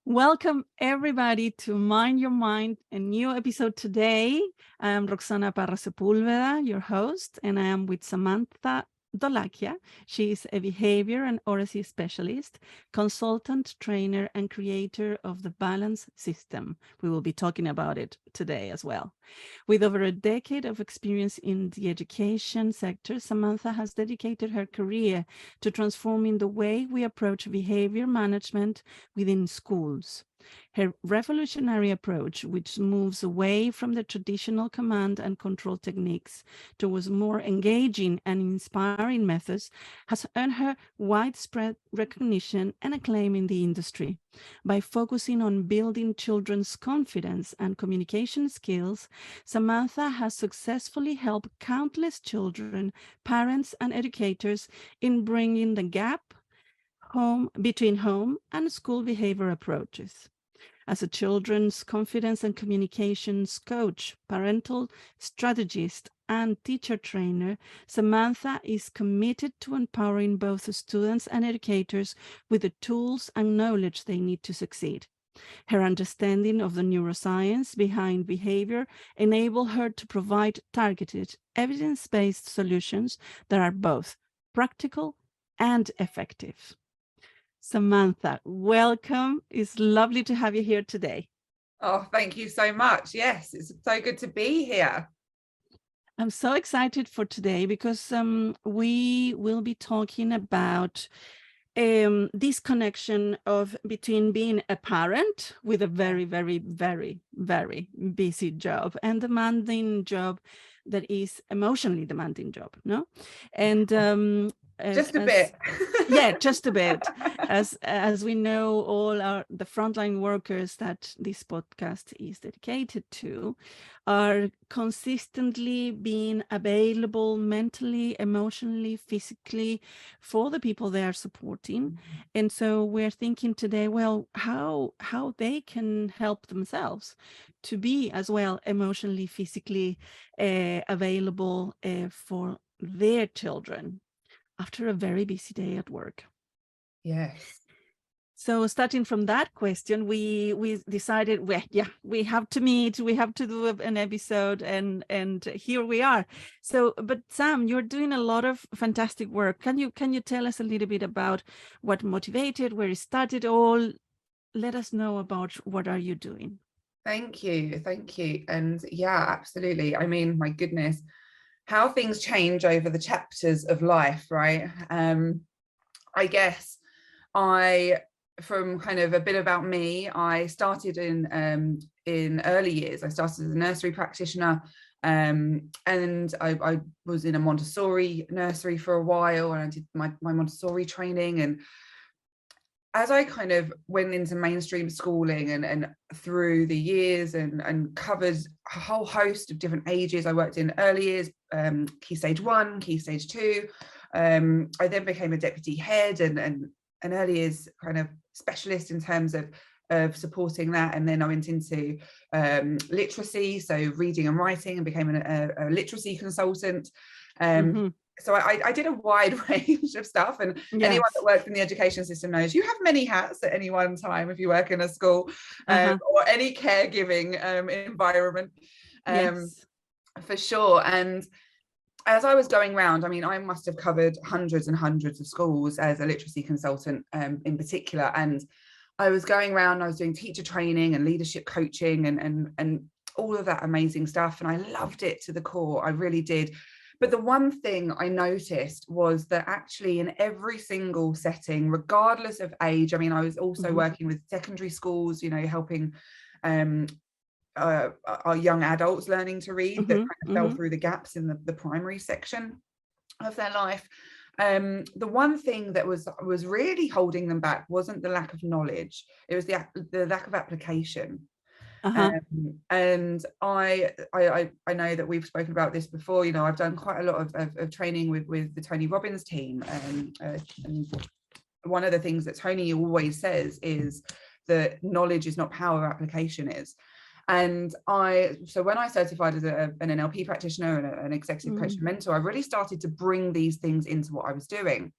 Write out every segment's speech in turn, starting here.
Welcome everybody to Mind Your Mind, a new episode today. I am Roxana Parra Sepulveda, your host, and I am with Samantha Dholakia. She is a behavior and oracy specialist, consultant, trainer, and creator of the Balance System. We will be talking about it today as well. With over a decade of experience in the education sector, Samantha has dedicated her career to transforming the way we approach behavior management within schools. Her revolutionary approach, which moves away from the traditional command and control techniques towards more engaging and inspiring methods, has earned her widespread recognition and acclaim in the industry. By focusing on building children's confidence and communication skills, Samantha has successfully helped countless children, parents, and educators in bringing the gap between home and school behavior approaches. As a children's confidence and communications coach, parental strategist, and teacher trainer, Samantha is committed to empowering both students and educators with the tools and knowledge they need to succeed. Her understanding of the neuroscience behind behavior enables her to provide targeted, evidence-based solutions that are both practical and effective. Samantha, welcome. It's lovely to have you here today. Oh, thank you so much. Yes, it's so good to be here. I'm so excited for today because we will be talking about this connection between being a parent with a very, very, very, very busy job and demanding job that is emotionally demanding job, no? And just a bit. Yeah, just a bit. As we know, all the frontline workers that this podcast is dedicated to are consistently being available mentally, emotionally, physically for the people they are supporting. And so we're thinking today, well, how they can help themselves to be as well emotionally, physically available for their children after a very busy day at work. Yes. So starting from that question, we decided, we have to meet, we have to do an episode, and here we are. So, but Sam, you're doing a lot of fantastic work. Can you tell us a little bit about what motivated, where it started all? Let us know about what are you doing. Thank you. And yeah, absolutely. I mean, my goodness, how things change over the chapters of life, right? I guess from kind of a bit about me, I started in early years. I started as a nursery practitioner, and I was in a Montessori nursery for a while, and I did my Montessori training. And as I kind of went into mainstream schooling and through the years and covered a whole host of different ages, I worked in early years, Key Stage 1, Key Stage 2. I then became a deputy head and an early years kind of specialist in terms of supporting that. And then I went into literacy, so reading and writing, and became a literacy consultant. So I did a wide range of stuff, and Yes. Anyone that works in the education system knows you have many hats at any one time if you work in a school or any caregiving environment, Yes. for sure. And as I was going around, I mean, I must have covered hundreds and hundreds of schools as a literacy consultant in particular. And I was going around, I was doing teacher training and leadership coaching and all of that amazing stuff. And I loved it to the core. I really did. But the one thing I noticed was that actually in every single setting, regardless of age, I mean, I was also working with secondary schools, you know, helping our young adults learning to read that kind of fell through the gaps in the primary section of their life. The one thing that was really holding them back wasn't the lack of knowledge, it was the lack of application. And I know that we've spoken about this before. You know, I've done quite a lot of training with the Tony Robbins team, and one of the things that Tony always says is that knowledge is not power, application is. And so when I certified as an NLP practitioner and an executive coach and mentor, I really started to bring these things into what I was doing.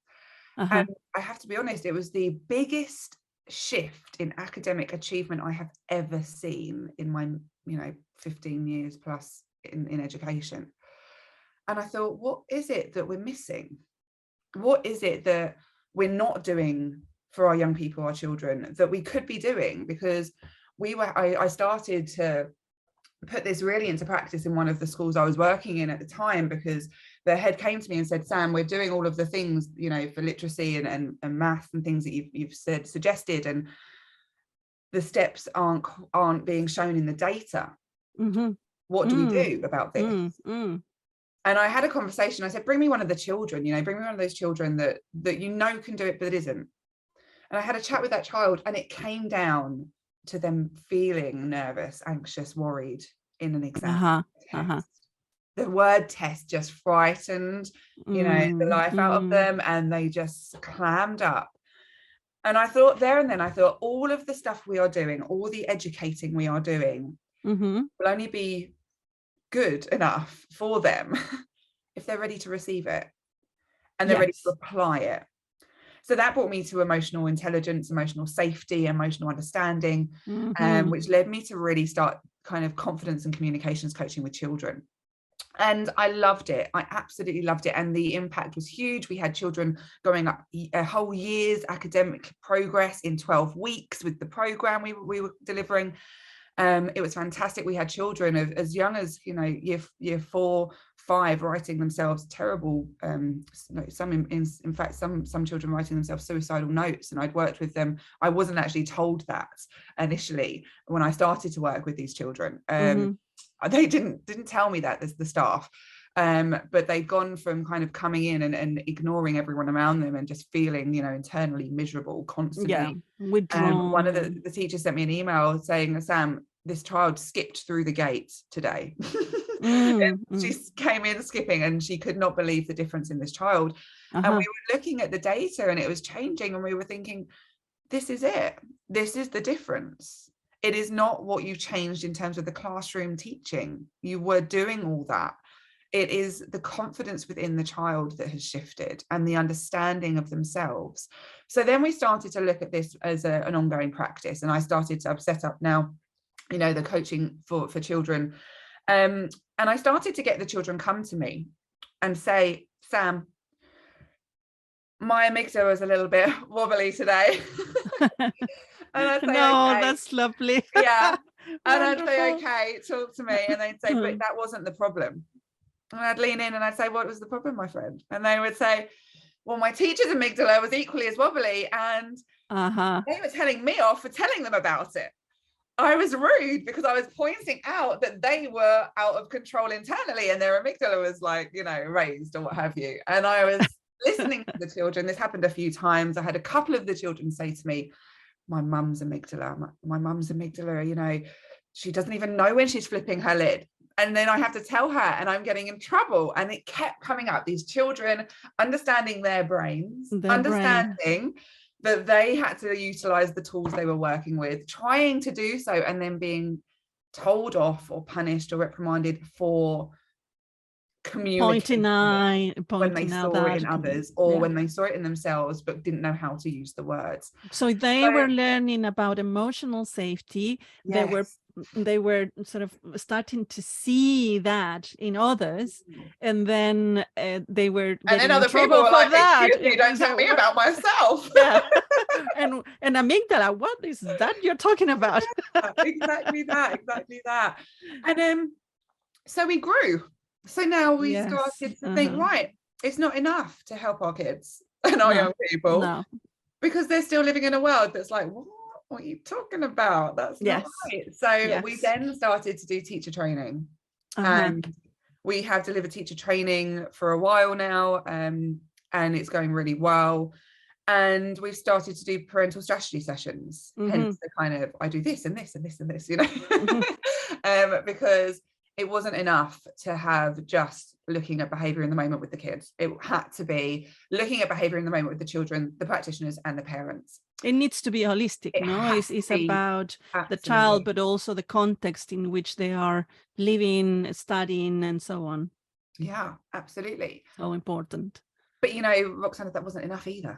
And I have to be honest, it was the biggest shift in academic achievement I have ever seen in my 15 years plus in education. And I thought, what is it that we're missing? What is it that we're not doing for our young people, our children, that we could be doing? Because I started to put this really into practice in one of the schools I was working in at the time, because the head came to me and said, Sam, we're doing all of the things, for literacy and math and things that you've suggested, and the steps aren't being shown in the data. What do we do about this? And I had a conversation. I said, bring me one of the children, bring me one of those children that can do it, but it isn't. And I had a chat with that child, and it came down to them feeling nervous, anxious, worried in an exam test. The word test just frightened, the life out of them, and they just clammed up. And I thought there and then, all of the stuff we are doing, all the educating we are doing will only be good enough for them if they're ready to receive it and they're ready to apply it. So that brought me to emotional intelligence, emotional safety, emotional understanding, which led me to really start kind of confidence and communications coaching with children. And I loved it. I absolutely loved it. And the impact was huge. We had children going up a whole year's academic progress in 12 weeks with the program we were delivering. It was fantastic. We had children of as young as year 4, 5 writing themselves terrible, some in fact some children writing themselves suicidal notes, and I'd worked with them. I wasn't actually told that initially when I started to work with these children. They didn't tell me that, as the staff, but they'd gone from kind of coming in and ignoring everyone around them and just feeling internally miserable constantly. Withdrawn. One of the teachers sent me an email saying, Sam, this child skipped through the gate today. She came in skipping, and she could not believe the difference in this child. And we were looking at the data, and it was changing, and we were thinking, this is it. This is the difference. It is not what you changed in terms of the classroom teaching. You were doing all that. It is the confidence within the child that has shifted, and the understanding of themselves. So then we started to look at this as an ongoing practice, and I started to set up now, the coaching for children. And I started to get the children come to me and say, Sam, my amygdala was a little bit wobbly today. And I'd say, no, okay. That's lovely. Yeah. And I'd say, okay, talk to me. And they'd say, but that wasn't the problem. And I'd lean in and I'd say, what was the problem, my friend? And they would say, well, my teacher's amygdala was equally as wobbly, and they were telling me off for telling them about it. I was rude because I was pointing out that they were out of control internally, and their amygdala was raised or what have you. And I was listening to the children. This happened a few times. I had a couple of the children say to me, my mum's amygdala, she doesn't even know when she's flipping her lid. And then I have to tell her, and I'm getting in trouble. And it kept coming up. These children understanding their brains, understanding that they had to utilize the tools they were working with, trying to do so, and then being told off or punished or reprimanded for communicating when they saw it in others, or when they saw it in themselves but didn't know how to use the words. So they were learning about emotional safety. Yes. They were sort of starting to see that in others, and then they were getting, and then other people were like, that. Excuse me, don't tell me about myself. and amygdala, what is that you're talking about? exactly that. And so we grew. So now we started to think, right, it's not enough to help our kids and our young people, because they're still living in a world that's like, what are you talking about? That's not right. So we then started to do teacher training, and we have delivered teacher training for a while now, and it's going really well. And we've started to do parental strategy sessions, hence the kind of, I do this and this and this and this, because it wasn't enough to have just looking at behavior in the moment with the kids. It had to be looking at behavior in the moment with the children, the practitioners, and the parents. It needs to be holistic. It's about the child, but also the context in which they are living, studying, and so on. Yeah, absolutely. So important. But Roxana, that wasn't enough either.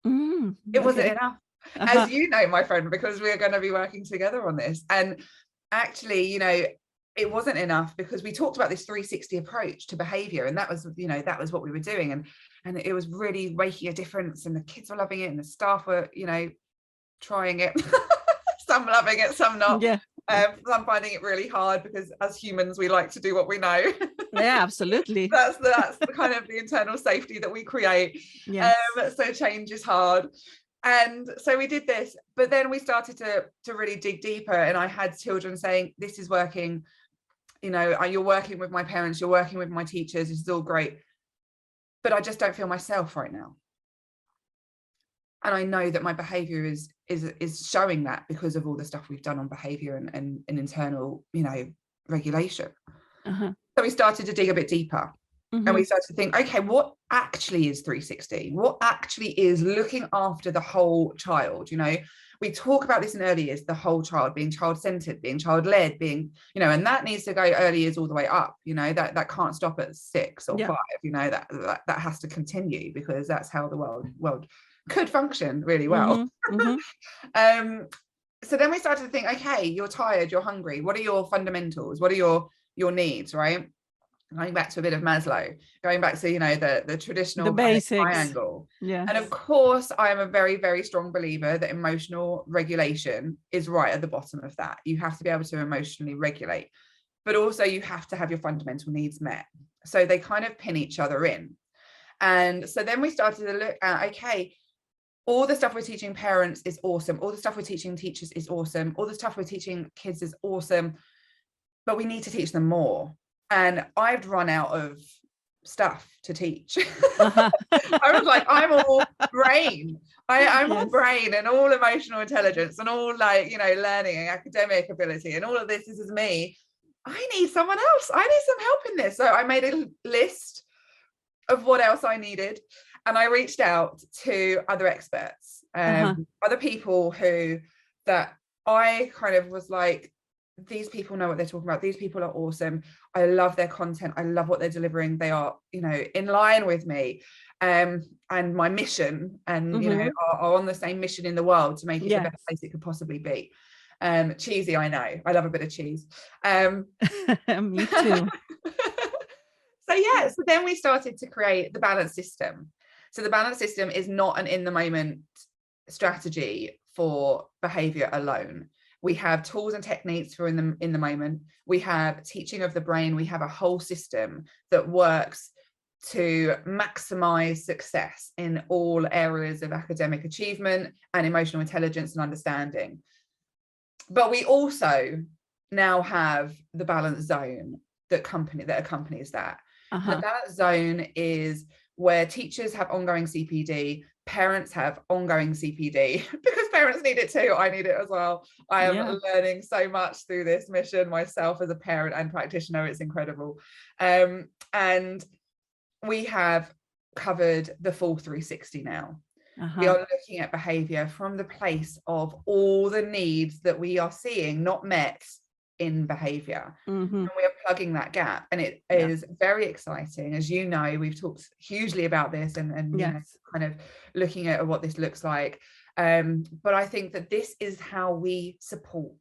It wasn't enough. as you know, my friend, because we're going to be working together on this. And actually, you know, it wasn't enough, because we talked about this 360 approach to behavior, and that was, you know, that was what we were doing, and it was really making a difference, and the kids were loving it, and the staff were, you know, trying it. Some loving it, some not. Yeah. I'm finding it really hard, because as humans we like to do what we know. Yeah, absolutely. that's the kind of the internal safety that we create. Yes. So change is hard. And so we did this, but then we started to really dig deeper, and I had children saying, this is working, you know, you're working with my parents, you're working with my teachers, this is all great, but I just don't feel myself right now. And I know that my behavior is showing that, because of all the stuff we've done on behavior and internal, you know, regulation. So we started to dig a bit deeper. And we started to think, okay, what actually is 360? What actually is looking after the whole child? You know, we talk about this in early years, the whole child, being child-centered, being child-led, being, you know, and that needs to go early years all the way up, you know, that can't stop at 6 or 5, you know, that has to continue, because that's how the world could function really well. So then we started to think, okay, you're tired, you're hungry. What are your fundamentals? What are your needs, right? Going back to a bit of Maslow, going back to, you know, the traditional basics. Triangle. Yeah. And of course, I am a very, very strong believer that emotional regulation is right at the bottom of that. You have to be able to emotionally regulate, but also you have to have your fundamental needs met. So they kind of pin each other in. And so then we started to look at, okay, all the stuff we're teaching parents is awesome. All the stuff we're teaching teachers is awesome. All the stuff we're teaching kids is awesome, but we need to teach them more. And I've run out of stuff to teach. I was like, I'm all brain. I'm all brain and all emotional intelligence and all, like, you know, learning and academic ability and all of this. This is me. I need someone else. I need some help in this. So I made a list of what else I needed. And I reached out to other experts, other people that I kind of was like, these people know what they're talking about. These people are awesome. I love their content. I love what they're delivering. They are, you know, in line with me and my mission, and, you know, are on the same mission in the world to make it the best place it could possibly be. Cheesy, I know. I love a bit of cheese. Me too. So then we started to create the balance system. So the balance system is not an in the moment strategy for behavior alone. We have tools and techniques for in the moment. We have teaching of the brain. We have a whole system that works to maximize success in all areas of academic achievement and emotional intelligence and understanding. But we also now have the balance zone that accompanies that. The balance zone is where teachers have ongoing CPD, parents have ongoing CPD, because parents need it too. I need it as well. I am learning so much through this mission myself as a parent and practitioner. It's incredible. And we have covered the full 360 now. We are looking at behavior from the place of all the needs that we are seeing not met in behavior, and we are plugging that gap, and it is very exciting. As you know, we've talked hugely about this and you know, kind of looking at what this looks like, but I think that this is how we support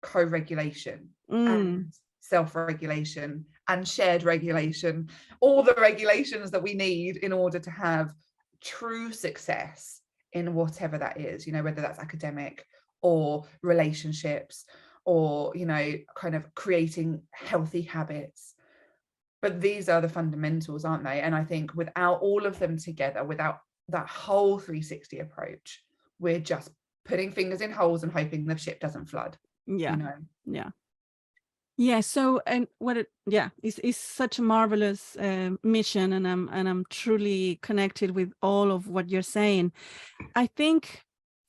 co-regulation and self-regulation and shared regulation, all the regulations that we need in order to have true success in whatever that is, you know, whether that's academic or relationships, or, you know, kind of creating healthy habits. But these are the fundamentals, aren't they? And I think without all of them together, without that whole 360 approach, we're just putting fingers in holes and hoping the ship doesn't flood. You know? So, and it's such a marvelous mission, and I'm truly connected with all of what you're saying. I think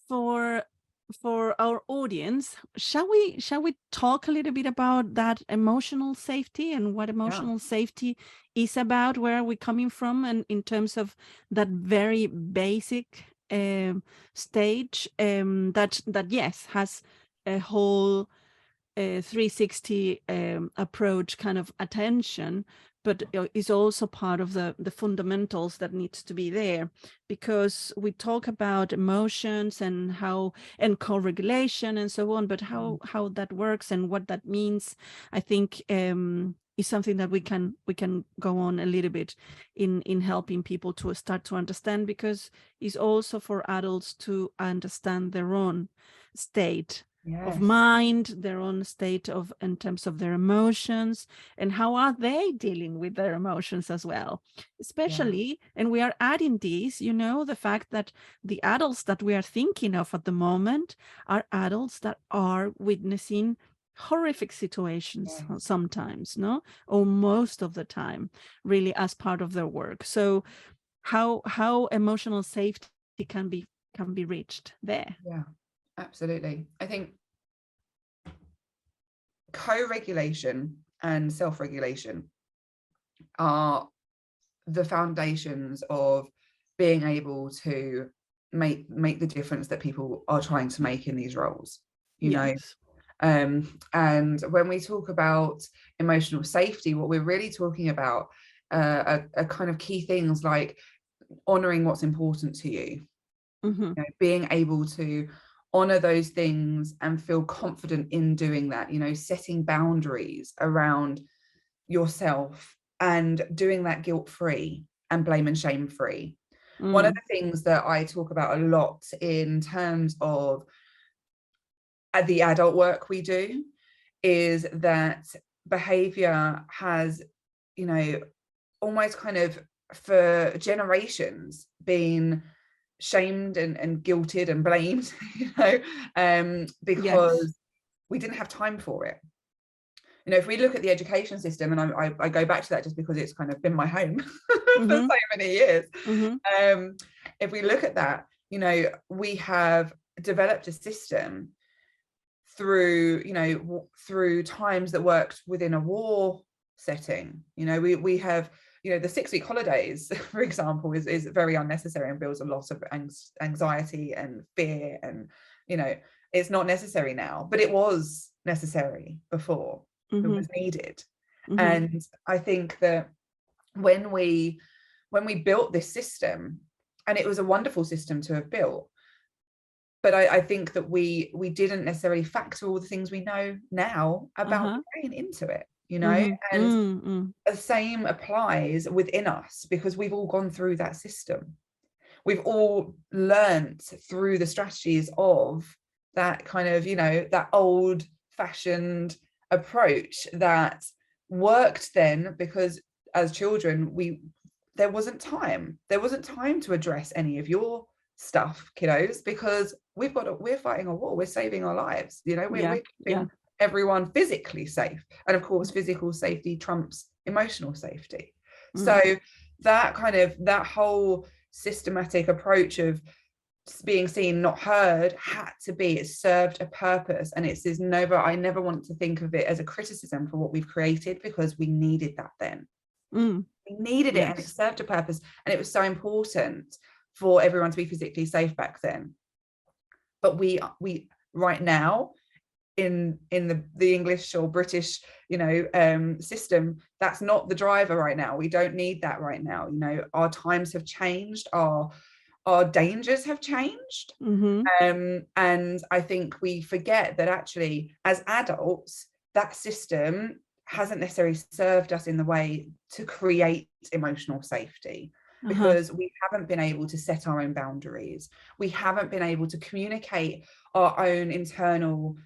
for our audience, shall we talk a little bit about that emotional safety and what emotional safety is about? Where are we coming from, and in terms of that very basic stage that has a whole 360 approach kind of attention, but is also part of the fundamentals that needs to be there, because we talk about emotions and co-regulation and so on, but how that works and what that means, I think is something that we can go on a little bit in helping people to start to understand, because it's also for adults to understand their own state of mind, their own state of in terms of their emotions, and how are they dealing with their emotions as well, especially. And we are adding this, the fact that the adults that we are thinking of at the moment are adults that are witnessing horrific situations sometimes, or most of the time, really, as part of their work. So how emotional safety can be reached there. Absolutely. I think co-regulation and self-regulation are the foundations of being able to make the difference that people are trying to make in these roles, you know. And when we talk about emotional safety, what we're really talking about are kind of key things like honoring what's important to you, being able to honor those things and feel confident in doing that, setting boundaries around yourself and doing that guilt-free and blame and shame-free. One of the things that I talk about a lot in terms of the adult work we do is that behavior has, almost kind of for generations been shamed and guilted and blamed, because we didn't have time for it. If we look at the education system, and I go back to that just because it's kind of been my home for so many years. If we look at that, we have developed a system through times that worked within a war setting. We have, the 6-week holidays, for example, is very unnecessary and builds a lot of anxiety and fear, and it's not necessary now, but it was necessary before. It was needed. And I think that when we built this system, and it was a wonderful system to have built, but I think that we didn't necessarily factor all the things we know now about going into it, and the same applies within us, because we've all gone through that system. We've all learned through the strategies of that kind of, that old fashioned approach that worked then, because as children there wasn't time to address any of your stuff, kiddos, because we're fighting a war, we're saving our lives, we're keeping everyone physically safe, and of course physical safety trumps emotional safety. So that whole systematic approach of being seen, not heard, it served a purpose. And I never want to think of it as a criticism for what we've created, because we needed that then. We needed it, and it served a purpose, and it was so important for everyone to be physically safe back then. But we right now in the English or British system, that's not the driver right now. We don't need that right now. Our times have changed, our dangers have changed. And I think we forget that actually as adults, that system hasn't necessarily served us in the way to create emotional safety, because we haven't been able to set our own boundaries. We haven't been able to communicate our own internal,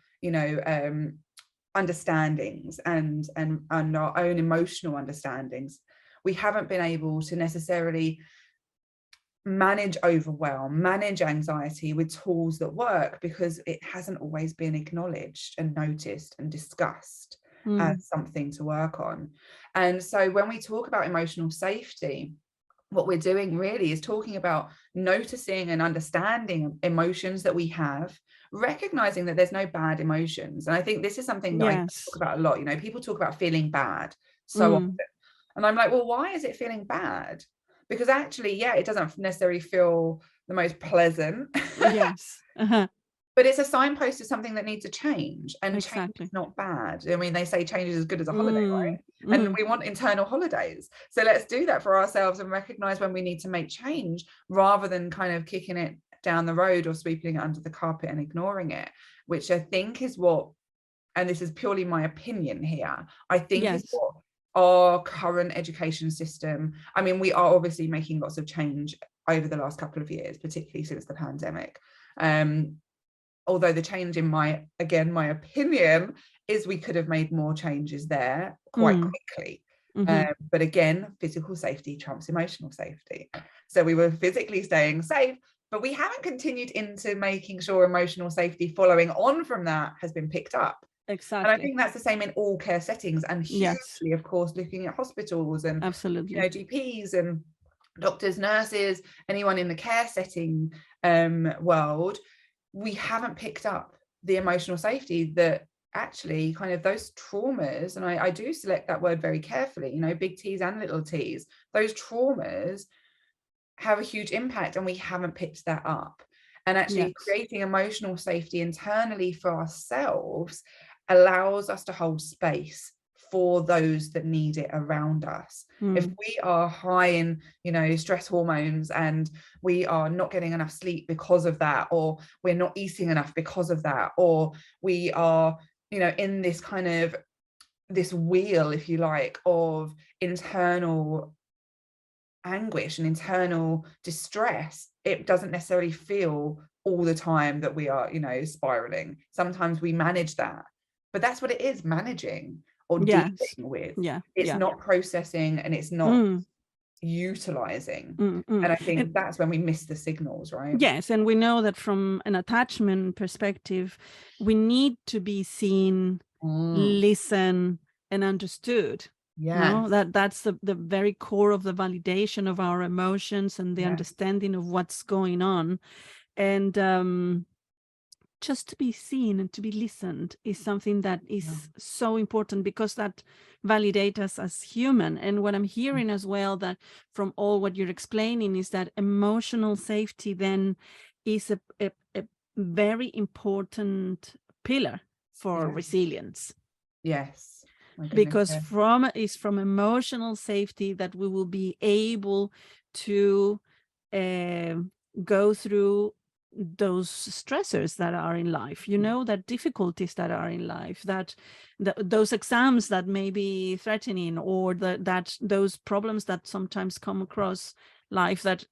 understandings and our own emotional understandings. We haven't been able to necessarily manage overwhelm, manage anxiety with tools that work, because it hasn't always been acknowledged and noticed and discussed as something to work on. And so when we talk about emotional safety, what we're doing really is talking about noticing and understanding emotions that we have, recognizing that there's no bad emotions. And I think this is something that I talk about a lot. People talk about feeling bad so often, and I'm like, well, why is it feeling bad? Because actually, it doesn't necessarily feel the most pleasant. but it's a signpost to something that needs a change, and change Exactly. is not bad. I mean, they say change is as good as a holiday, right? Mm. And we want internal holidays. So let's do that for ourselves and recognize when we need to make change, rather than kind of kicking it down the road or sweeping it under the carpet and ignoring it, which I think is what, and this is purely my opinion here, I think is Yes. what our current education system, I mean, we are obviously making lots of change over the last couple of years, particularly since the pandemic. Although the change, in my opinion, is we could have made more changes there quite quickly. But again, physical safety trumps emotional safety. So we were physically staying safe, but we haven't continued into making sure emotional safety following on from that has been picked up. Exactly. And I think that's the same in all care settings, and hugely, of course, looking at hospitals and absolutely, GPs and doctors, nurses, anyone in the care setting world. We haven't picked up the emotional safety that actually kind of those traumas, and I do select that word very carefully, big T's and little t's, those traumas have a huge impact, and we haven't picked that up. And actually creating emotional safety internally for ourselves allows us to hold space for those that need it around us. If we are high in, stress hormones, and we are not getting enough sleep because of that, or we're not eating enough because of that, or we are, in this kind of this wheel, if you like, of internal anguish and internal distress, it doesn't necessarily feel all the time that we are, spiraling. Sometimes we manage that, but that's what it is, managing or dealing with. It's not processing, and it's not utilizing. And I think that's when we miss the signals, right? Yes, and we know that from an attachment perspective, we need to be seen, listened, and understood. No, that's the very core of the validation of our emotions and the understanding of what's going on. And just to be seen and to be listened is something that is so important, because that validates us as human. And what I'm hearing as well, that from all what you're explaining, is that emotional safety then is a very important pillar for resilience. Yes. Because from emotional safety that we will be able to go through those stressors that are in life, that difficulties that are in life, that those exams that may be threatening, or that those problems that sometimes come across life that,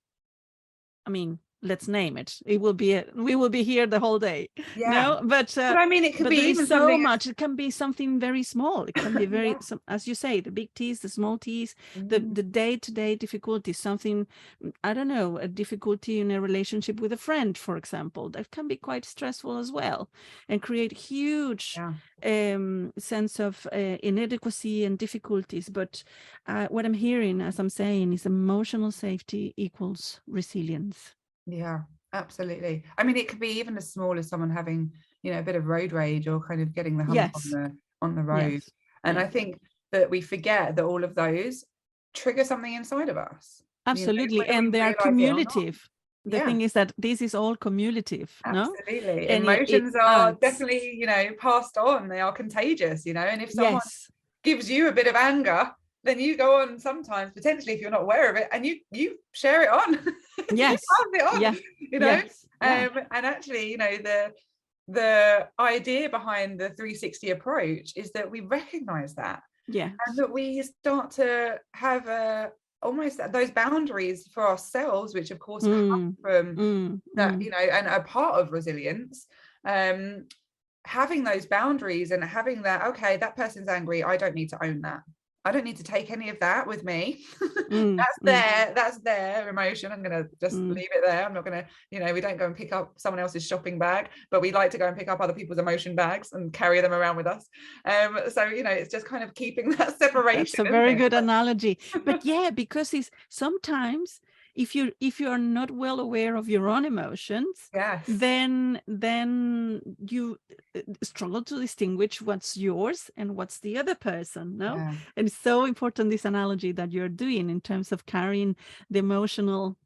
I mean, let's name it. We will be here the whole day. But I mean, it could be even so much. It can be something very small. It can be very, as you say, the big T's, the small T's, the day-to-day difficulties. Something, I don't know, a difficulty in a relationship with a friend, for example, that can be quite stressful as well, and create huge sense of inadequacy and difficulties. But what I'm hearing, as I'm saying, is emotional safety equals resilience. Yeah, absolutely. I mean, it could be even as small as someone having, a bit of road rage, or kind of getting the hump on the road. And I think that we forget that all of those trigger something inside of us. Absolutely. And they are cumulative. The thing is that this is all cumulative. Absolutely. No? Emotions are definitely, passed on. They are contagious, and if someone gives you a bit of anger, then you go on sometimes, potentially, if you're not aware of it, and you share it on. Yes. You pass it on, and actually, the idea behind the 360 approach is that we recognize that. And that we start to have almost those boundaries for ourselves, which of course come from that, and a part of resilience, having those boundaries and having that, okay, that person's angry, I don't need to own that. I don't need to take any of that with me. That's their emotion. I'm going to just leave it there. I'm not going to, we don't go and pick up someone else's shopping bag, but we like to go and pick up other people's emotion bags and carry them around with us. So, it's just kind of keeping that separation. That's a very good analogy. But because it's sometimes, if you are not well aware of your own emotions, then you struggle to distinguish what's yours and what's the other person. And it's so important, this analogy that you're doing in terms of carrying the emotional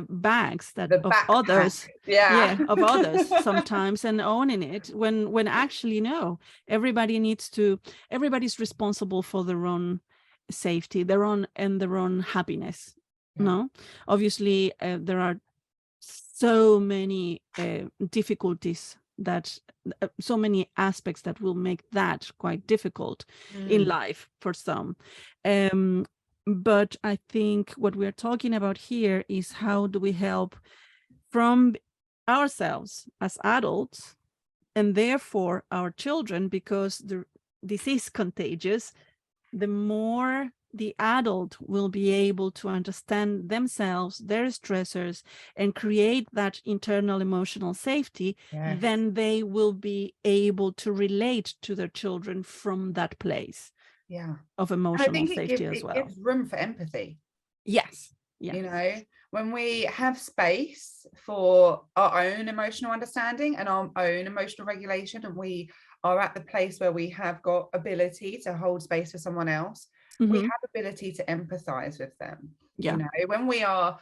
bags that The of backpack. others, Yeah. of others sometimes, and owning it when actually no, everybody's responsible for their own safety, their own happiness. Yeah. No, obviously there are so many difficulties that so many aspects that will make that quite difficult in life for some. But I think what we're talking about here is how do we help from ourselves as adults and therefore our children, because this is contagious. The more the adult will be able to understand themselves, their stressors, and create that internal emotional safety, Yes. then they will be able to relate to their children from that place of emotional safety as well. It gives room for empathy. Yes. Yes. You know, when we have space for our own emotional understanding and our own emotional regulation, and we are at the place where we have got ability to hold space for someone else, we have ability to empathize with them. You know, when we are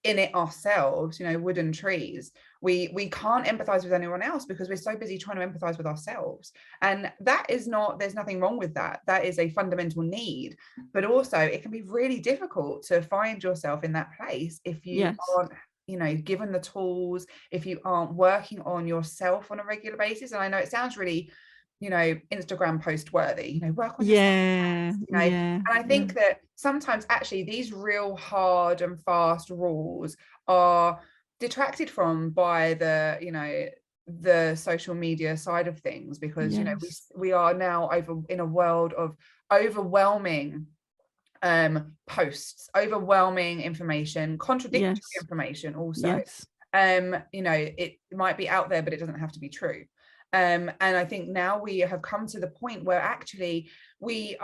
in it ourselves, you know, wooden trees, we can't empathize with anyone else because we're so busy trying to empathize with ourselves. And that is not, there's nothing wrong with that. That is a fundamental need, but also it can be really difficult to find yourself in that place if you aren't, you know, given the tools, if you aren't working on yourself on a regular basis. And I know it sounds really, you know, Instagram post worthy, you know, work on yourself, you know. And I think that sometimes actually these real hard and fast rules are detracted from by the, you know, the social media side of things, because you know, we are now in a world of overwhelming posts, overwhelming information, contradictory information also. You know, it might be out there, but it doesn't have to be true. And I think now we have come to the point where actually we're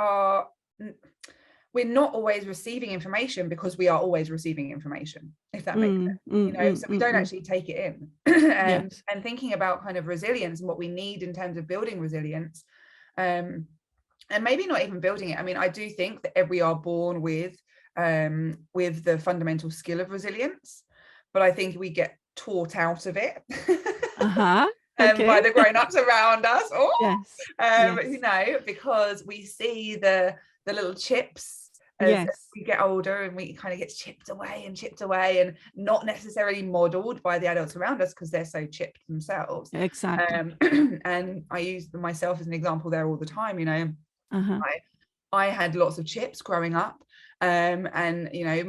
not always receiving information because we are always receiving information, if that makes sense. You know, so we don't actually take it in. And thinking about kind of resilience and what we need in terms of building resilience, and maybe not even building it. I mean, I do think that we are born with the fundamental skill of resilience, but I think we get taught out of it. By the grown-ups around us, you know, because we see the little chips as we get older, and we kind of get chipped away and not necessarily modeled by the adults around us because they're so chipped themselves. And I use myself as an example there all the time. You know, I had lots of chips growing up, and you know,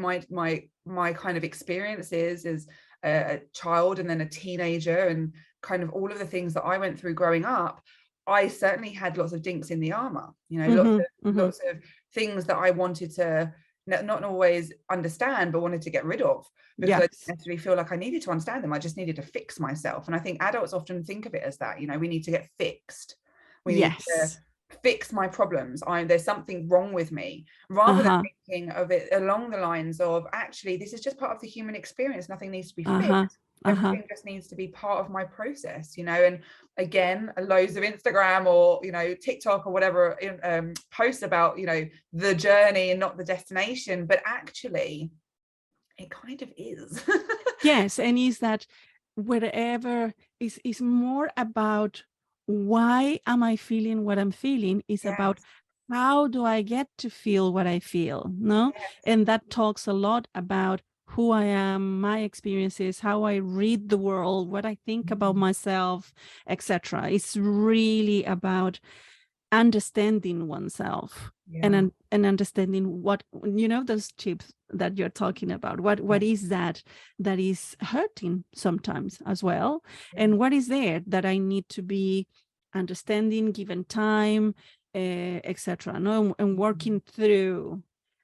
my kind of experiences as a child and then a teenager, and kind of all of the things that I went through growing up, I certainly had lots of dinks in the armor, you know, lots of things that I wanted to not always understand, but wanted to get rid of, because I didn't necessarily feel like I needed to understand them. I just needed to fix myself. And I think adults often think of it as that, you know, we need to get fixed. We need to fix my problems. There's something wrong with me, rather than thinking of it along the lines of, actually, this is just part of the human experience. Nothing needs to be fixed. Everything just needs to be part of my process, you know. And again, loads of Instagram or, you know, TikTok or whatever posts about, you know, the journey and not the destination, but actually it kind of is. And is that wherever is more about why am I feeling what I'm feeling, is about how do I get to feel what I feel, no? And that talks a lot about who I am, my experiences, how I read the world, what I think about myself, etc. It's really about understanding oneself and understanding what, you know, those chips that you're talking about, what is that is hurting sometimes as well, and what is there that I need to be understanding, given time, etc. No, and working through.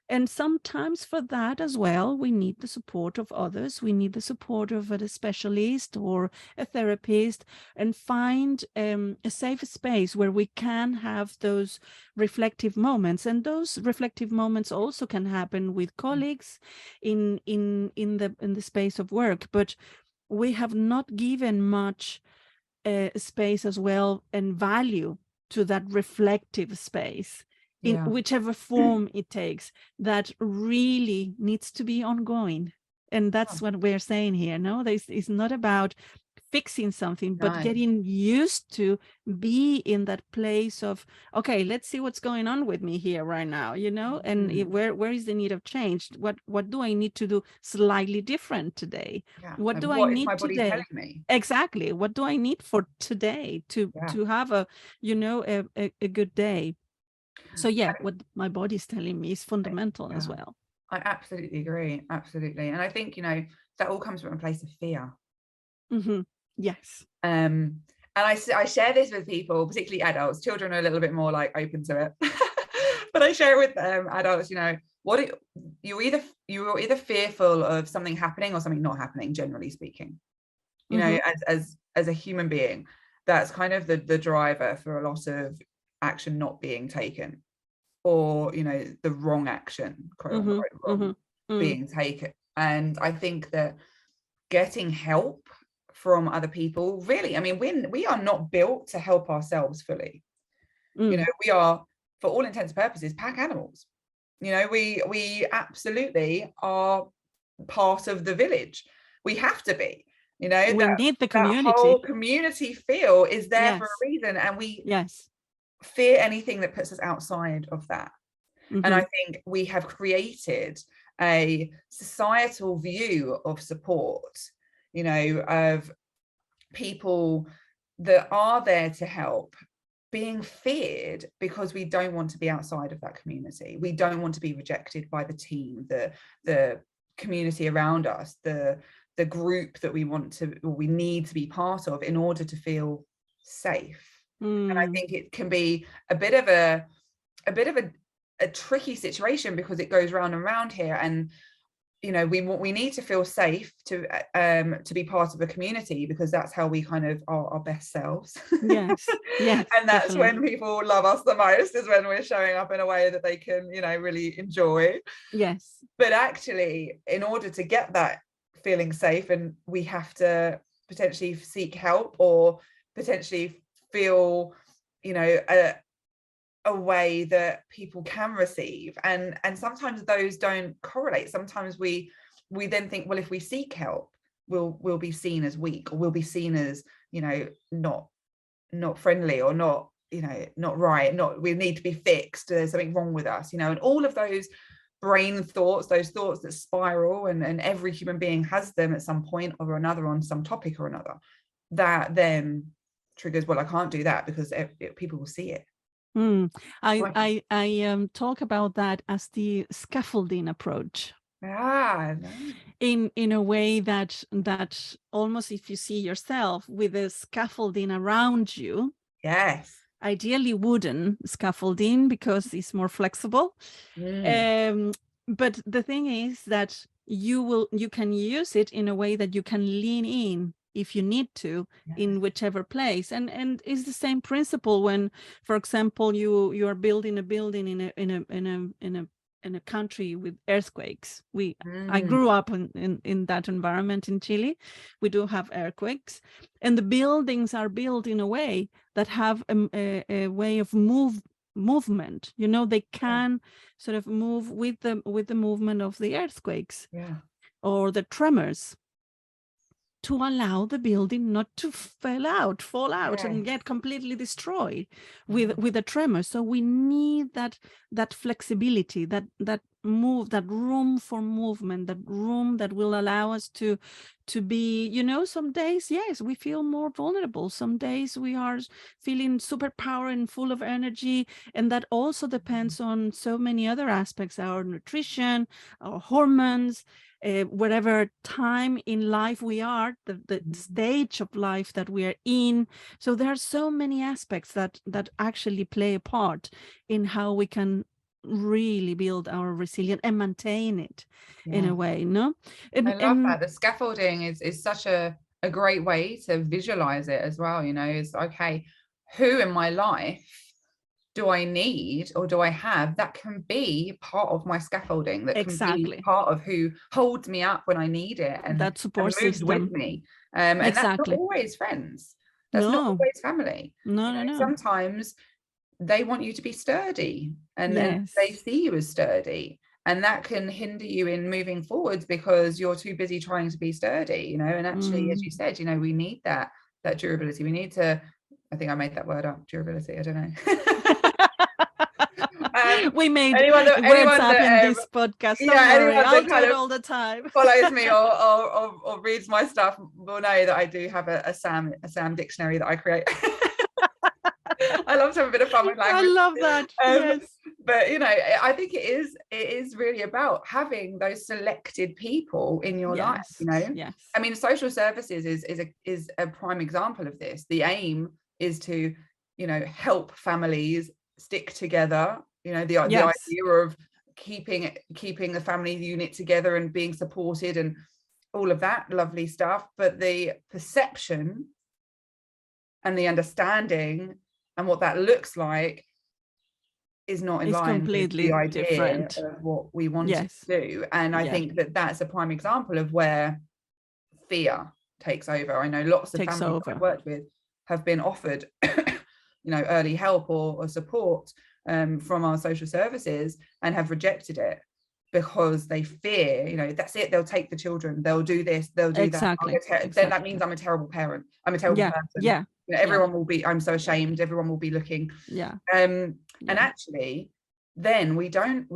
And sometimes for that as well, we need the support of others. We need the support of a specialist or a therapist, and find a safe space where we can have those reflective moments. And those reflective moments also can happen with colleagues in the space of work. But we have not given much space as well and value to that reflective space, in whichever form it takes, that really needs to be ongoing. And that's what we're saying here. No, this is not about fixing something, but No. getting used to be in that place of, okay, let's see what's going on with me here right now, you know, and where is the need of change? What do I need to do slightly different today? Yeah. What Like, do I what is need my body today? telling me? Exactly. What do I need for today to have a, you know, a good day? So yeah, what my body's telling me is fundamental as well. I absolutely agree. Absolutely. And I think, you know, that all comes from a place of fear. Yes. And I share this with people, particularly adults. Children are a little bit more like open to it. But I share with adults, you know, you're either fearful of something happening or something not happening, generally speaking. You know, as a human being, that's kind of the driver for a lot of action not being taken, or, you know, the wrong action, quote unquote, wrong being taken. And I think that getting help from other people, really, I mean, we are not built to help ourselves fully. You know, we are, for all intents and purposes, pack animals. You know, we absolutely are part of the village. We have to be. You know, we need the community. That whole community feel is there for a reason, and we fear anything that puts us outside of that. And I think we have created a societal view of support, you know, of people that are there to help being feared because we don't want to be outside of that community. We don't want to be rejected by the team, the community around us, the group that we want to, or we need to be part of in order to feel safe. And I think it can be a bit of a tricky situation, because it goes round and round here. And, you know, we need to feel safe to be part of a community, because that's how we kind of are our best selves. Yes. And that's definitely. when people love us the most, is when we're showing up in a way that they can, you know, really enjoy. Yes. But actually, in order to get that feeling safe, and we have to potentially seek help, or potentially feel, you know, a way that people can receive, and sometimes those don't correlate. Sometimes we then think, well, if we seek help, we'll be seen as weak, or we'll be seen as, you know, not friendly, or not, you know, not right, not, we need to be fixed, there's something wrong with us, you know. And all of those brain thoughts, those thoughts that spiral, and every human being has them at some point or another on some topic or another, that then triggers, well, I can't do that because people will see it. I talk about that as the scaffolding approach. In a way that almost, if you see yourself with a scaffolding around you, ideally wooden scaffolding, because it's more flexible. But the thing is that you can use it in a way that you can lean in if you need to, in whichever place. And it's the same principle when, for example, you are building a building in a country with earthquakes. I grew up in that environment in Chile. We do have earthquakes, and the buildings are built in a way that have a way of movement. You know, they can sort of move with the movement of the earthquakes or the tremors, to allow the building not to fall out and get completely destroyed with a tremor. So we need that flexibility, that room for movement, that room that will allow us to be, you know, some days, yes, we feel more vulnerable. Some days we are feeling superpower and full of energy. And that also depends on so many other aspects, our nutrition, our hormones, whatever time in life we are, the stage of life that we are in. So there are so many aspects that actually play a part in how we can really build our resilience and maintain it in a way. No, I love that. The scaffolding is such a great way to visualize it as well. You know, it's okay, who in my life do I need, or do I have, that can be part of my scaffolding, that can be part of who holds me up when I need it, and that support moves system with me. And that's not always friends. That's not always family. No. Sometimes they want you to be sturdy, and they see you as sturdy. and that can hinder you in moving forwards because you're too busy trying to be sturdy, you know. And actually, as you said, you know, we need that durability. We need to, I think I made that word up, durability, I don't know. We made anyone up that, in this podcast. Don't yeah, worry, anyone I'll that do it all the time. follows me or reads my stuff will know that I do have a Sam dictionary that I create. I love to have a bit of fun with language. I love that. Yes. But you know, I think it is really about having those selected people in your life, you know. Yes. I mean, social services is a prime example of this. The aim is to, you know, help families stick together, you know, the idea of keeping the family unit together and being supported and all of that lovely stuff. But the perception and the understanding and what that looks like is not in line with the idea different of what we want to do. And I think that that's a prime example of where fear takes over. I know lots of families I've worked with have been offered you know, early help or support from our social services and have rejected it because they fear, you know, that's it, they'll take the children, they'll do this, they'll do that. Then that means I'm a terrible parent, I'm a terrible person. You know, everyone will be, I'm so ashamed, everyone will be looking. And actually then we don't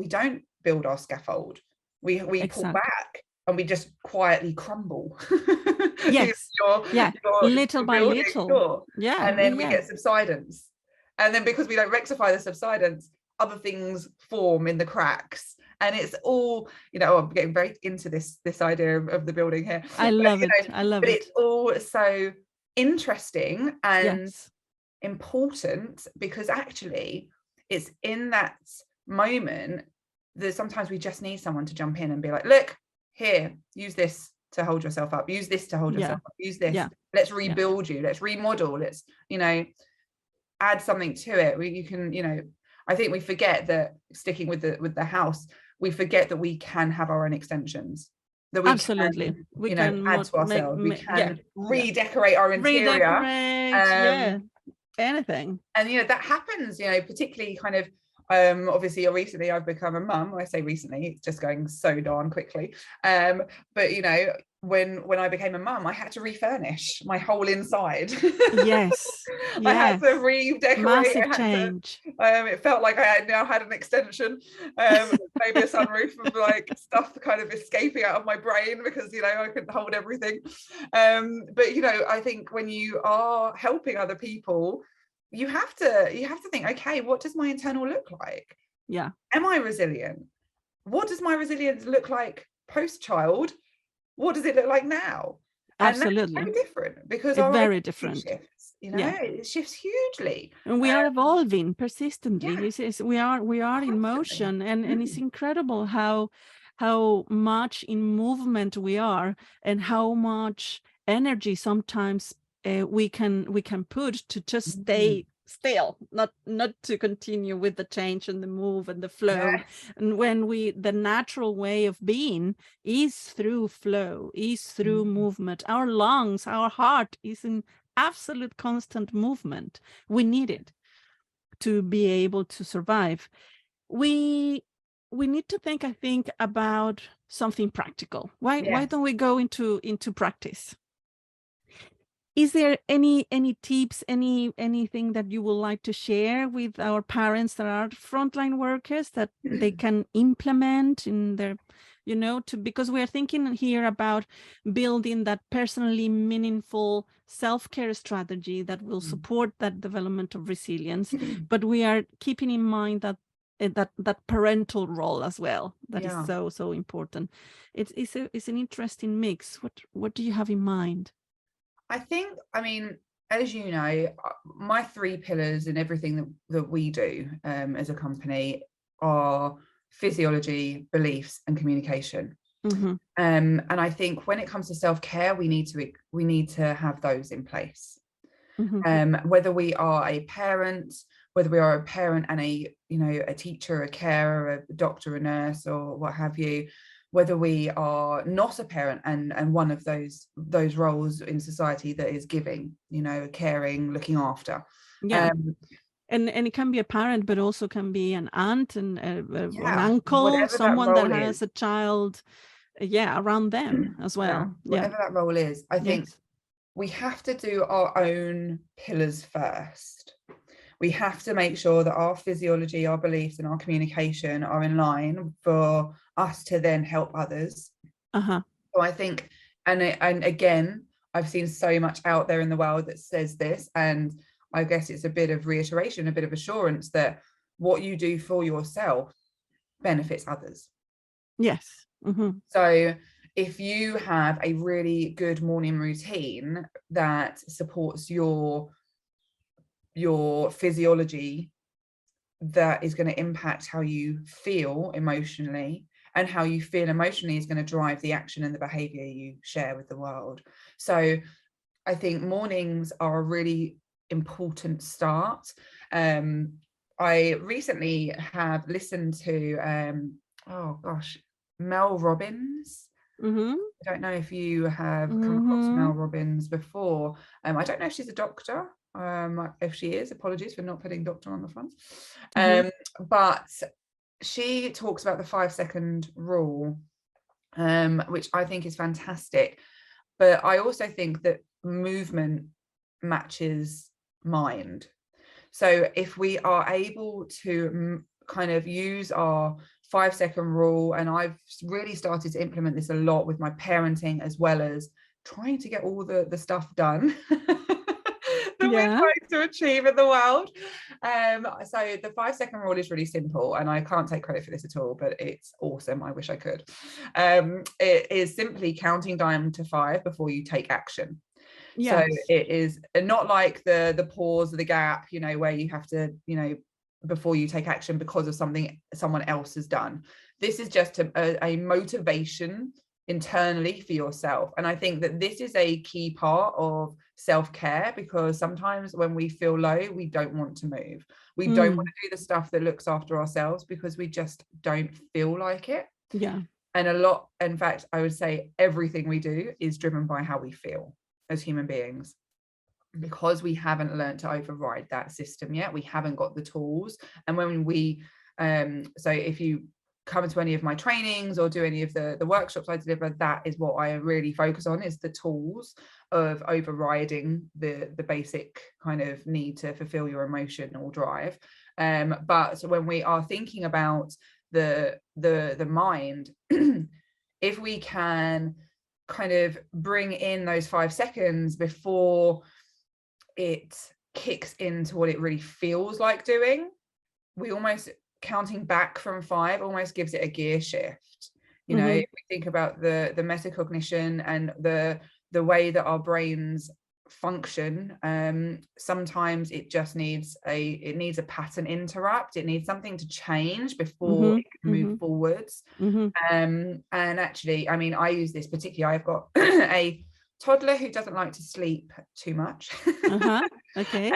build our scaffold, we pull back and we just quietly crumble. Little by little. And then we get subsidence, and then because we don't rectify the subsidence, other things form in the cracks. And it's all, you know, I'm getting very into this idea of the building here. I love it. But it's all so interesting and important because actually it's in that moment that sometimes we just need someone to jump in and be like, look, here, use this to hold yourself up, use this to hold yourself up, use this, let's rebuild you, let's remodel, let's, you know, add something to it. You can, you know, I think we forget that, sticking with the house, we forget that we can have our own extensions, that we can, we can add to ourselves, we can redecorate our interior, anything. And you know, that happens, you know, particularly kind of obviously recently I've become a mum. I say recently, it's just going so darn quickly, but you know, when I became a mum, I had to refurnish my whole inside. I had to redecorate. Massive change. It felt like I had now had an extension, maybe a sunroof of like stuff kind of escaping out of my brain because, you know, I couldn't hold everything. But you know, I think when you are helping other people, you have to think, okay, what does my internal look like? Am I resilient? What does my resilience look like post-child? What does it look like now? Absolutely. And that's very different because it's very different. Shifts, you know, it shifts hugely. And we are evolving persistently. We are in motion, and it's incredible how much in movement we are, and how much energy sometimes we can put to just stay still, not to continue with the change and the move and the flow. And when the natural way of being is through flow, is through movement. Our lungs, our heart is in absolute constant movement. We need it to be able to survive. We need to think, I think, about something practical. Why don't we go into practice? Is there any tips, anything that you would like to share with our parents that are frontline workers that they can implement in their, you know, because we are thinking here about building that personally meaningful self-care strategy that will support that development of resilience, but we are keeping in mind that parental role as well, that is so important. It's an interesting mix. What do you have in mind? I think, I mean, as you know, my 3 pillars in everything that we do as a company are physiology, beliefs, and communication. And I think when it comes to self-care, we need to have those in place. Whether we are a parent, and a teacher, a carer, a doctor, a nurse, or what have you, whether we are not a parent and one of those roles in society that is giving, you know, caring, looking after. And it can be a parent, but also can be an aunt and an uncle, whatever that someone that role has is. a child, around them as well. Whatever that role is. I think Yes. we have to do our own pillars first. We have to make sure that our physiology, our beliefs, and our communication are in line for us to then help others. So I think, and again, I've seen so much out there in the world that says this, and I guess it's a bit of reiteration, a bit of assurance that what you do for yourself benefits others. Yes. So if you have a really good morning routine that supports your physiology, that is going to impact how you feel emotionally, and how you feel emotionally is going to drive the action and the behavior you share with the world. So I think mornings are a really important start. I recently have listened to Mel Robbins. I don't know if you have come across Mel Robbins before. I don't know if she's a doctor. If she is, apologies for not putting doctor on the front. But she talks about the 5-second rule, which I think is fantastic. But I also think that movement matches mind. So if we are able to kind of use our 5-second rule, and I've really started to implement this a lot with my parenting, as well as trying to get all the stuff done that we're trying to achieve in the world. So the 5-second rule is really simple, and I can't take credit for this at all, but it's awesome. I wish I could. It is simply counting down to 5 before you take action. So it is not like the pause or the gap, where you have to, before you take action because of something someone else has done. This is just a motivation internally for yourself. And I think that this is a key part of self-care, because sometimes when we feel low, we don't want to move. We don't want to do the stuff that looks after ourselves because we just don't feel like it. And in fact, I would say everything we do is driven by how we feel as human beings, because we haven't learned to override that system yet. We haven't got the tools. And when we so if you come to any of my trainings or do any of the workshops I deliver, that is what I really focus on, is the tools of overriding the basic kind of need to fulfill your emotional drive. But when we are thinking about the mind, if we can kind of bring in those 5 seconds before it kicks into what it really feels like doing, we almost, counting back from 5 almost gives it a gear shift. If we think about the metacognition and the way that our brains function, sometimes it just needs a pattern interrupt. It needs something to change before it can move forwards. And actually, I mean, I use this particularly, I've got a toddler who doesn't like to sleep too much. Okay.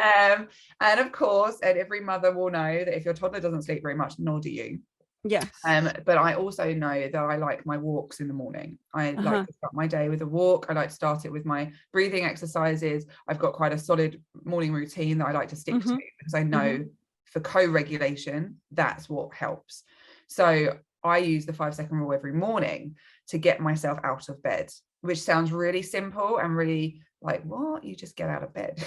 And of course, and every mother will know that if your toddler doesn't sleep very much, nor do you. Yes. But I also know that I like my walks in the morning. I like to start my day with a walk. I like to start it with my breathing exercises. I've got quite a solid morning routine that I like to stick to, because I know for co-regulation, that's what helps. So I use the 5-second rule every morning to get myself out of bed, which sounds really simple and really like, what? You just get out of bed.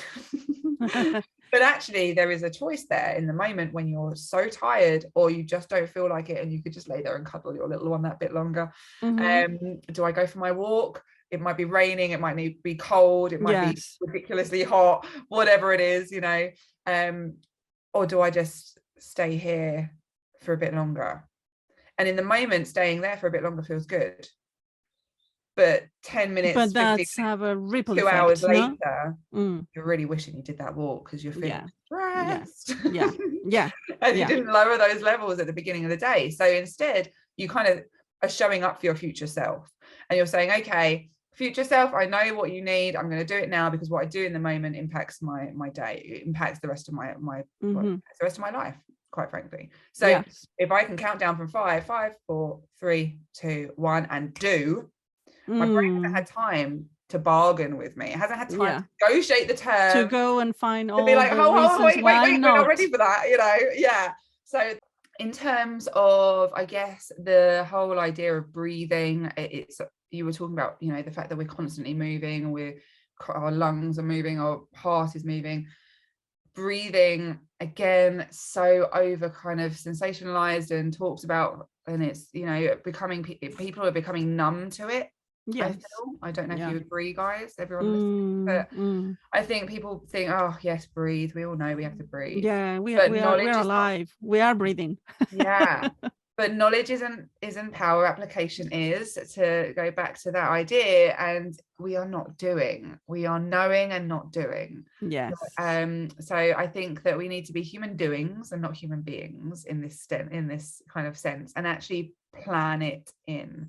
But actually, there is a choice there in the moment when you're so tired, or you just don't feel like it, and you could just lay there and cuddle your little one that bit longer. Do I go for my walk? It might be raining, it might be cold, it might be ridiculously hot, whatever it is, or do I just stay here for a bit longer? And in the moment, staying there for a bit longer feels good. But 10 minutes, but that's have a ripple 2 effect, hours later, you're really wishing you did that walk because you're feeling stressed. And you didn't lower those levels at the beginning of the day. So instead, you kind of are showing up for your future self, and you're saying, okay, future self, I know what you need. I'm going to do it now, because what I do in the moment impacts my day. It impacts the rest of the rest of my life, quite frankly. So if I can count down from 5, 4, 3, 2, 1, and do, my brain hasn't had time to bargain with me. It hasn't had time to negotiate the terms, to go and find all be like, the reasons wait, why we're not ready for that, you know. Yeah. So in terms of, I guess, the whole idea of breathing, it's, you were talking about, you know, the fact that we're constantly moving, our lungs are moving, our heart is moving. Breathing, again, so over kind of sensationalized and talked about, and it's, you know, people are becoming numb to it. Yes. I don't know if you agree, guys, everyone listening, but I think people think, oh yes, breathe, we all know we have to breathe. Yeah, we're alive, we are breathing. Yeah. But knowledge isn't power. Application is, to go back to that idea, and we are not doing. We are knowing and not doing. Yes. So I think that we need to be human doings and not human beings in this kind of sense, and actually plan it in.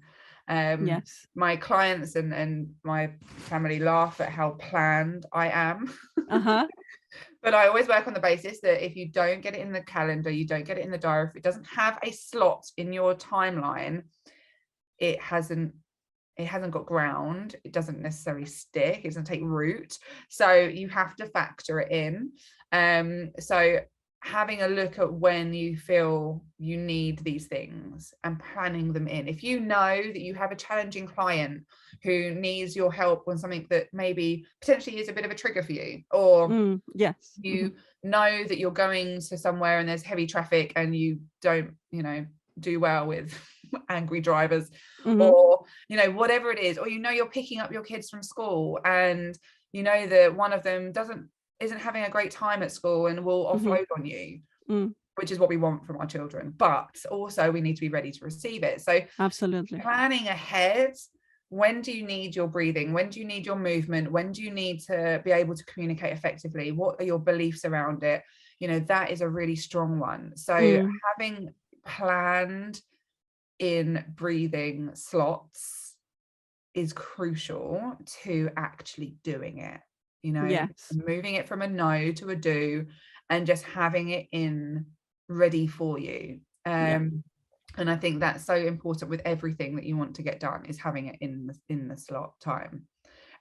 Yes. My clients and my family laugh at how planned I am. But I always work on the basis that if you don't get it in the calendar, you don't get it in the diary, if it doesn't have a slot in your timeline, it hasn't got ground, it doesn't necessarily stick, it doesn't take root. So you have to factor it in. So having a look at when you feel you need these things and planning them in. If you know that you have a challenging client who needs your help on something that maybe potentially is a bit of a trigger for you, or yes, you know that you're going to somewhere and there's heavy traffic and you don't, you know, do well with angry drivers, or, you know, whatever it is, or, you know, you're picking up your kids from school and you know that one of them isn't having a great time at school and will offload on you, which is what we want from our children, but also we need to be ready to receive it. So absolutely planning ahead. When do you need your breathing? When do you need your movement? When do you need to be able to communicate effectively? What are your beliefs around it? You know, that is a really strong one. So having planned in breathing slots is crucial to actually doing it. You know, moving it from a no to a do, and just having it in ready for you. And I think that's so important with everything that you want to get done, is having it in the slot time.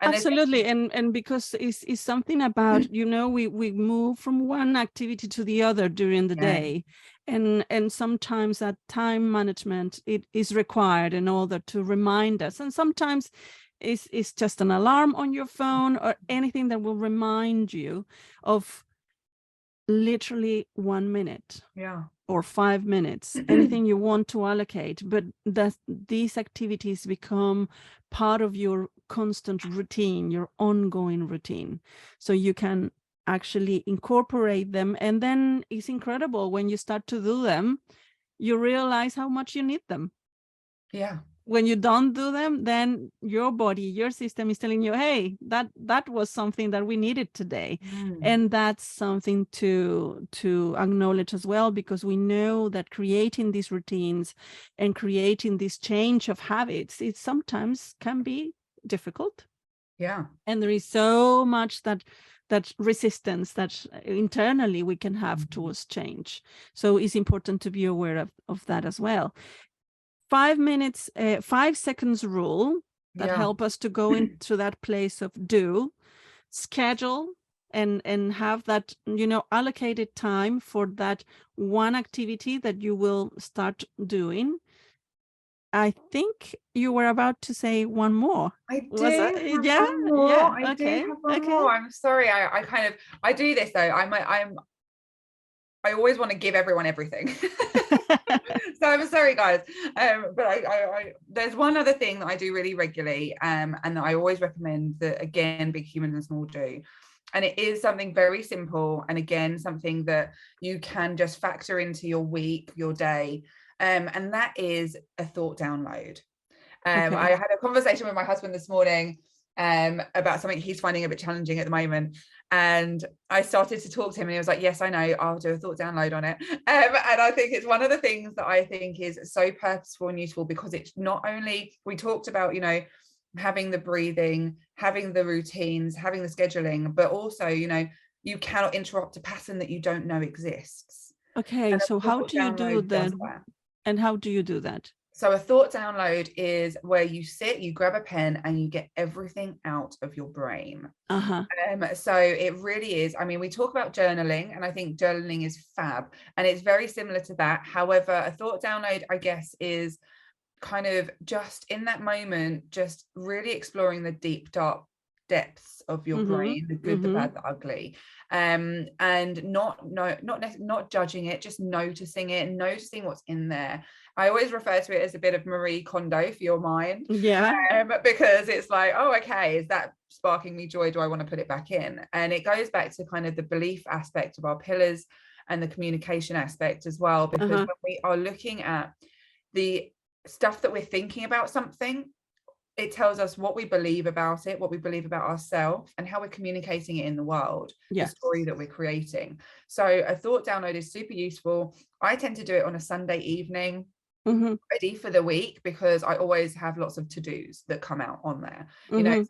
And absolutely. And because it's something about, you know, we move from one activity to the other during the day, and sometimes that time management, it is required in order to remind us, and sometimes it's just an alarm on your phone or anything that will remind you of literally 1 minute or 5 minutes, anything you want to allocate, but that these activities become part of your constant routine, your ongoing routine, so you can actually incorporate them. And then it's incredible when you start to do them, you realize how much you need them. When you don't do them, then your body, your system is telling you, hey, that was something that we needed today. And that's something to acknowledge as well, because we know that creating these routines and creating this change of habits, it sometimes can be difficult. And there is so much that resistance that internally we can have towards change. So it's important to be aware of that as well. 5 minutes, 5 seconds rule that help us to go into that place of do, schedule, and have that, you know, allocated time for that one activity that you will start doing. I think you were about to say one more. I do have one more. I'm sorry. I do this though. I always want to give everyone everything. So I'm sorry, guys. But I there's one other thing that I do really regularly, and that I always recommend, that, again, big humans and small do. And it is something very simple. And again, something that you can just factor into your week, your day. And that is a thought download. I had a conversation with my husband this morning about something he's finding a bit challenging at the moment, and I started to talk to him and he was like, yes, I know, I'll do a thought download on it. And I think it's one of the things that I think is so purposeful and useful, because it's not only, we talked about, you know, having the breathing, having the routines, having the scheduling, but also, you know, you cannot interrupt a pattern that you don't know exists. So how do you do that? And how do you do that? So a thought download is where you sit, you grab a pen and you get everything out of your brain. Uh-huh. So it really is. I mean, we talk about journaling, and I think journaling is fab, and it's very similar to that. However, a thought download, I guess, is kind of just in that moment, just really exploring the deep, dark depths of your brain, the good, the bad, the ugly, and not judging it, just noticing it, noticing what's in there. I always refer to it as a bit of Marie Kondo for your mind, because it's like, oh, okay, is that sparking me joy? Do I want to put it back in? And it goes back to kind of the belief aspect of our pillars and the communication aspect as well, because when we are looking at the stuff that we're thinking about something, it tells us what we believe about it, what we believe about ourselves, and how we're communicating it in the world, the story that we're creating. So a thought download is super useful. I tend to do it on a Sunday evening, ready for the week, because I always have lots of to-dos that come out on there. You know, so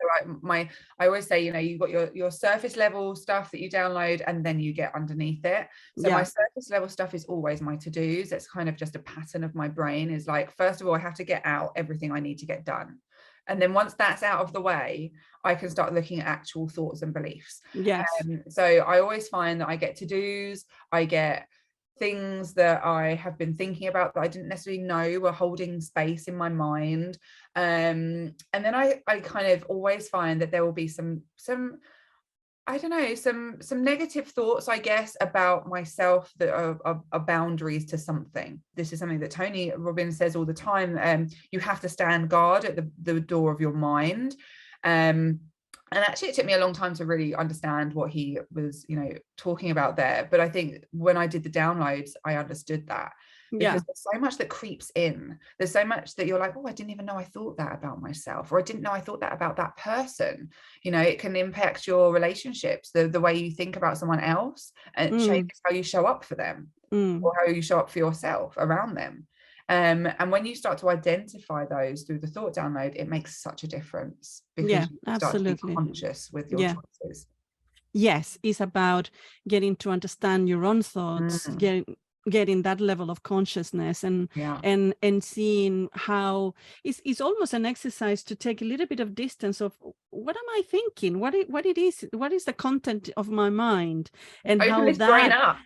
I always say, you know, you've got your surface level stuff that you download, and then you get underneath it. So my surface level stuff is always my to-dos. It's kind of just a pattern of my brain, is like, first of all, I have to get out everything I need to get done. And then once that's out of the way, I can start looking at actual thoughts and beliefs. So I always find that I get to-dos, I get things that I have been thinking about that I didn't necessarily know were holding space in my mind. And then I kind of always find that there will be some I don't know, some negative thoughts, I guess, about myself that are boundaries to something. This is something that Tony Robbins says all the time. You have to stand guard at the door of your mind. And actually, it took me a long time to really understand what he was, you know, talking about there. But I think when I did the downloads, I understood that. Because there's so much that creeps in. There's so much that you're like, oh, I didn't even know I thought that about myself, or I didn't know I thought that about that person. You know, it can impact your relationships, the way you think about someone else, and it changes how you show up for them, or how you show up for yourself around them. And when you start to identify those through the thought download, it makes such a difference, because you start to be conscious with your choices. Yes, it's about getting to understand your own thoughts, getting that level of consciousness, and seeing how it's almost an exercise to take a little bit of distance of what am I thinking, what is the content of my mind, and how that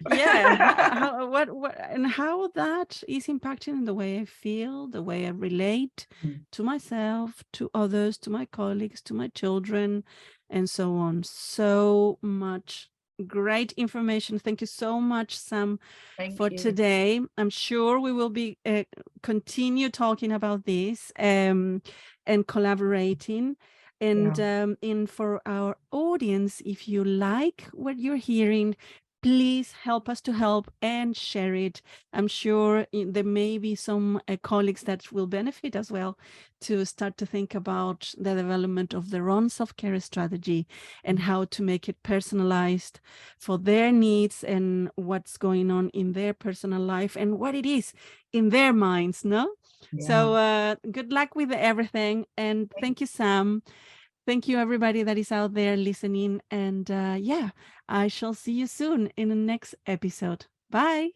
how that is impacting in the way I feel, the way I relate to myself, to others, to my colleagues, to my children, and so on. So much great information. Thank you so much, Sam, for today. I'm sure we will be continue talking about this and collaborating. And for our audience, if you like what you're hearing, please help us to help and share it. I'm sure there may be some colleagues that will benefit as well, to start to think about the development of their own self-care strategy and how to make it personalized for their needs and what's going on in their personal life and what it is in their minds, no? So good luck with everything. And thank you, Sam. Thank you, everybody that is out there listening. And I shall see you soon in the next episode. Bye.